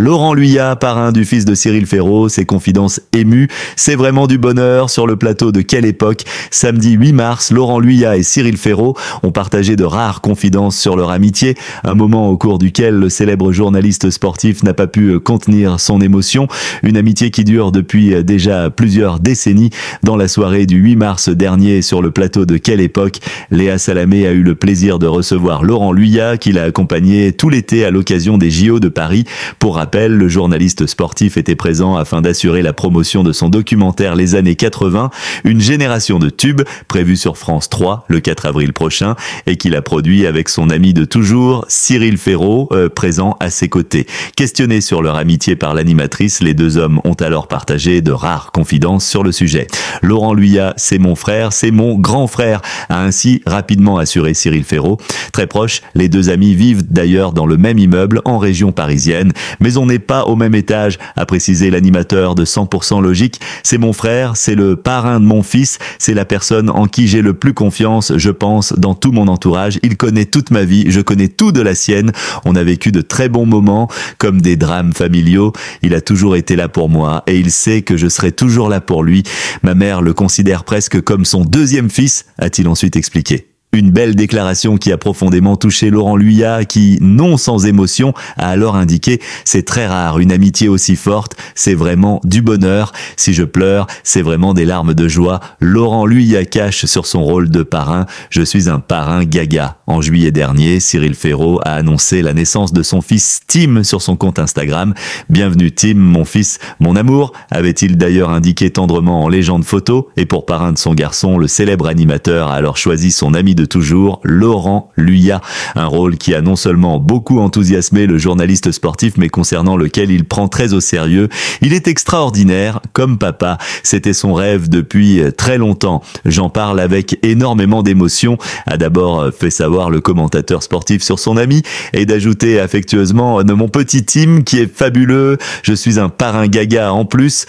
Laurent Luyat, parrain du fils de Cyril Ferraud, ses confidences émues. C'est vraiment du bonheur sur le plateau de Quelle époque. Samedi 8 mars, Laurent Luyat et Cyril Ferraud ont partagé de rares confidences sur leur amitié, un moment au cours duquel le célèbre journaliste sportif n'a pas pu contenir son émotion. Une amitié qui dure depuis déjà plusieurs décennies. Dans la soirée du 8 mars dernier sur le plateau de Quelle époque, Léa Salamé a eu le plaisir de recevoir Laurent Luyat qui l'a accompagné tout l'été à l'occasion des JO de Paris. Pour rappel, le journaliste sportif était présent afin d'assurer la promotion de son documentaire Les années 80, une génération de tubes, prévu sur France 3 le 4 avril prochain, et qu'il a produit avec son ami de toujours, Cyril Ferraud, présent à ses côtés. Questionné sur leur amitié par l'animatrice, les deux hommes ont alors partagé de rares confidences sur le sujet. Laurent Luyat, c'est mon frère, c'est mon grand frère, a ainsi rapidement assuré Cyril Ferraud. Très proches, les deux amis vivent d'ailleurs dans le même immeuble en région parisienne, mais on n'est pas au même étage, a précisé l'animateur de 100% Logique. C'est mon frère, c'est le parrain de mon fils, c'est la personne en qui j'ai le plus confiance, je pense, dans tout mon entourage. Il connaît toute ma vie, je connais tout de la sienne. On a vécu de très bons moments, comme des drames familiaux. Il a toujours été là pour moi et il sait que je serai toujours là pour lui. Ma mère le considère presque comme son deuxième fils, a-t-il ensuite expliqué. Une belle déclaration qui a profondément touché Laurent Luyat qui, non sans émotion, a alors indiqué « C'est très rare, une amitié aussi forte, c'est vraiment du bonheur. Si je pleure, c'est vraiment des larmes de joie. » Laurent Luyat cache sur son rôle de parrain « Je suis un parrain gaga ». En juillet dernier, Cyril Ferraud a annoncé la naissance de son fils Tim sur son compte Instagram. « Bienvenue Tim, mon fils, mon amour », avait-il d'ailleurs indiqué tendrement en légende photo. Et pour parrain de son garçon, le célèbre animateur a alors choisi son ami de toujours, Laurent Luyat. Un rôle qui a non seulement beaucoup enthousiasmé le journaliste sportif, mais concernant lequel il prend très au sérieux. Il est extraordinaire, comme papa. C'était son rêve depuis très longtemps. J'en parle avec énormément d'émotion, a d'abord fait savoir le commentateur sportif sur son ami, et d'ajouter affectueusement de mon petit Tim qui est fabuleux. Je suis un parrain gaga en plus.